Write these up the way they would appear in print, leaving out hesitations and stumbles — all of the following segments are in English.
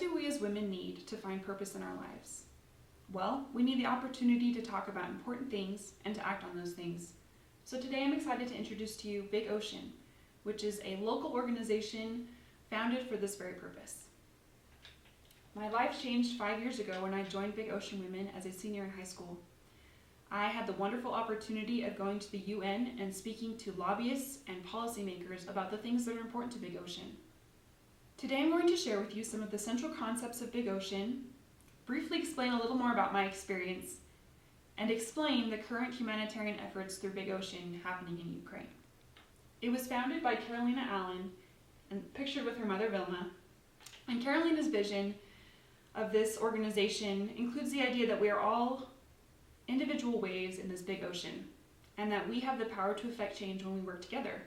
do we as women need to find purpose in our lives? Well, we need the opportunity to talk about important things and to act on those things. So today I'm excited to introduce to you Big Ocean, which is a local organization founded for this very purpose. My life changed 5 years ago when I joined Big Ocean Women as a senior in high school. I had the wonderful opportunity of going to the UN and speaking to lobbyists and policymakers about the things that are important to Big Ocean. Today I'm going to share with you some of the central concepts of Big Ocean, briefly explain a little more about my experience, and explain the current humanitarian efforts through Big Ocean happening in Ukraine. It was founded by Carolina Allen and pictured with her mother Vilma, and Carolina's vision of this organization includes the idea that we are all individual waves in this big ocean, and that we have the power to affect change when we work together,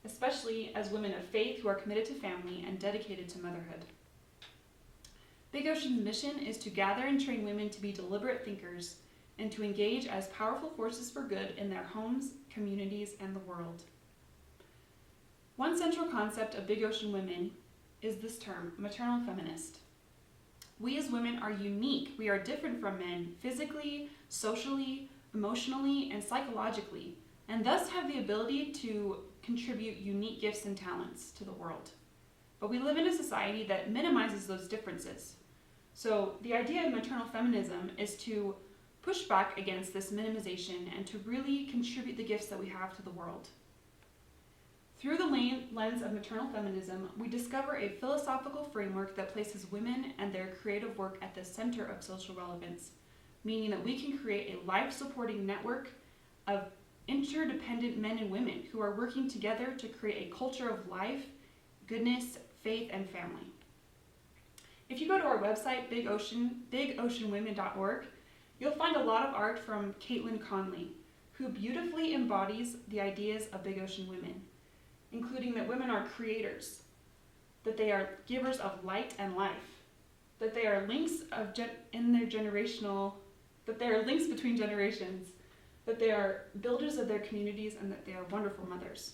especially as women of faith who are committed to family and dedicated to motherhood. Big Ocean's mission is to gather and train women to be deliberate thinkers and to engage as powerful forces for good in their homes, communities, and the world. One central concept of Big Ocean Women is this term, maternal feminist. We as women are unique. We are different from men physically, socially, emotionally, and psychologically, and thus have the ability to contribute unique gifts and talents to the world. But we live in a society that minimizes those differences. So the idea of maternal feminism is to push back against this minimization and to really contribute the gifts that we have to the world. Through the lens of maternal feminism, we discover a philosophical framework that places women and their creative work at the center of social relevance, meaning that we can create a life-supporting network of interdependent men and women who are working together to create a culture of life, goodness, faith, and family. If you go to our website, bigoceanwomen.org, you'll find a lot of art from Caitlin Conley, who beautifully embodies the ideas of Big Ocean Women, including that women are creators, that they are givers of light and life, that they are links between generations, that they are builders of their communities, and that they are wonderful mothers.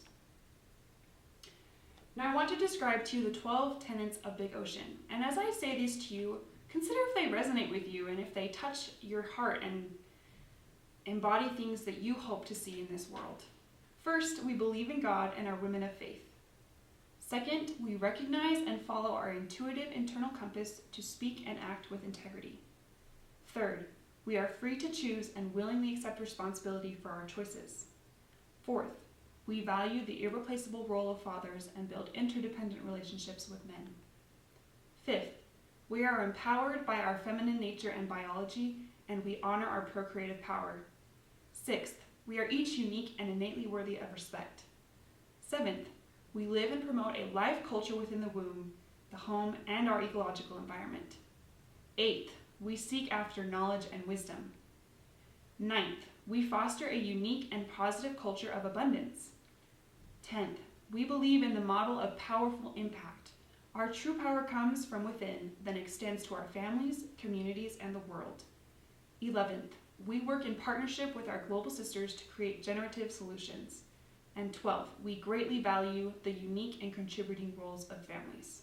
Now I want to describe to you the 12 tenets of Big Ocean, and as I say these to you, consider if they resonate with you and if they touch your heart and embody things that you hope to see in this world. First, we believe in God and are women of faith. Second, we recognize and follow our intuitive internal compass to speak and act with integrity. Third, we are free to choose and willingly accept responsibility for our choices. Fourth, we value the irreplaceable role of fathers and build interdependent relationships with men. Fifth, we are empowered by our feminine nature and biology, and we honor our procreative power. Sixth, we are each unique and innately worthy of respect. Seventh, we live and promote a life culture within the womb, the home, and our ecological environment. Eighth, we seek after knowledge and wisdom. Ninth, we foster a unique and positive culture of abundance. 10th, we believe in the model of powerful impact. Our true power comes from within, then extends to our families, communities, and the world. 11th, we work in partnership with our global sisters to create generative solutions. And 12th, we greatly value the unique and contributing roles of families.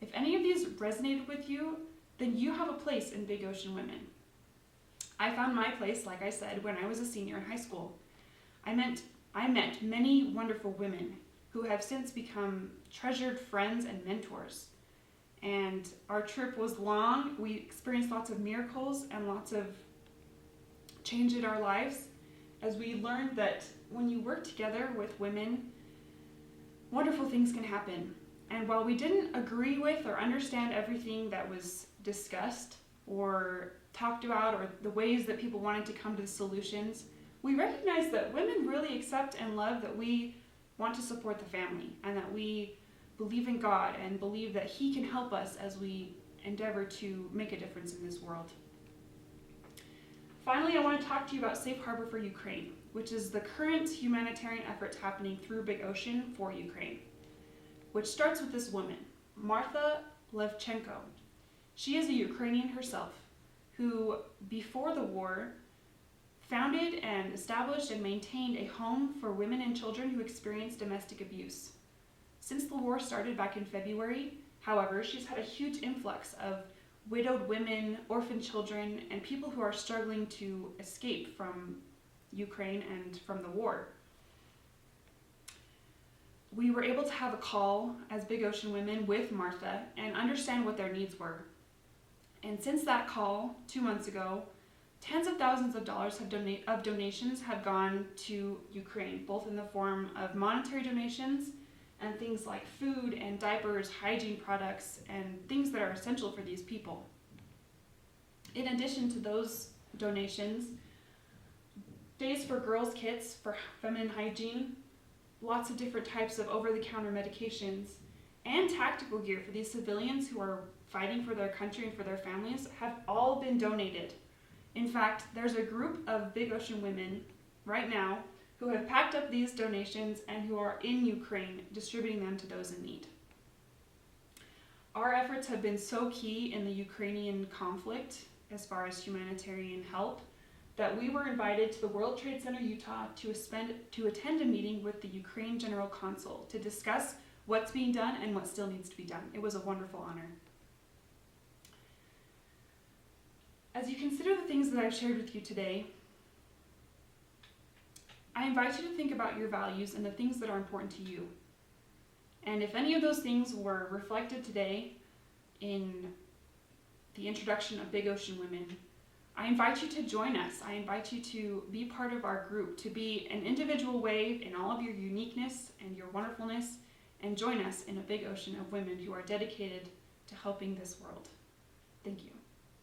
If any of these resonated with you, then you have a place in Big Ocean Women. I found my place, like I said, when I was a senior in high school. I met many wonderful women who have since become treasured friends and mentors. And our trip was long. We experienced lots of miracles and lots of change in our lives as we learned that when you work together with women, wonderful things can happen. And while we didn't agree with or understand everything that was discussed or talked about or the ways that people wanted to come to the solutions, we recognized that women really accept and love that we want to support the family and that we believe in God and believe that He can help us as we endeavor to make a difference in this world. Finally, I want to talk to you about Safe Harbor for Ukraine, which is the current humanitarian efforts happening through Big Ocean for Ukraine, which starts with this woman, Martha Levchenko. She is a Ukrainian herself who, before the war, founded and established and maintained a home for women and children who experienced domestic abuse. Since the war started back in February, However, she's had a huge influx of widowed women, orphan children, and people who are struggling to escape from Ukraine and from the war. We were able to have a call as Big Ocean Women with Martha and understand what their needs were. And since that call 2 months ago, tens of thousands of dollars of donations have gone to Ukraine, both in the form of monetary donations and things like food and diapers, hygiene products, and things that are essential for these people. In addition to those donations, days for girls' kits for feminine hygiene, lots of different types of over-the-counter medications, and tactical gear for these civilians who are fighting for their country and for their families have all been donated. In fact, there's a group of Big Ocean Women right now who have packed up these donations and who are in Ukraine distributing them to those in need. Our efforts have been so key in the Ukrainian conflict as far as humanitarian help that we were invited to the World Trade Center, Utah to attend a meeting with the Ukraine General Consul to discuss what's being done and what still needs to be done. It was a wonderful honor. As you consider the things that I've shared with you today, I invite you to think about your values and the things that are important to you. And if any of those things were reflected today in the introduction of Big Ocean Women, I invite you to join us. I invite you to be part of our group, to be an individual wave in all of your uniqueness and your wonderfulness, and join us in a big ocean of women who are dedicated to helping this world. Thank you.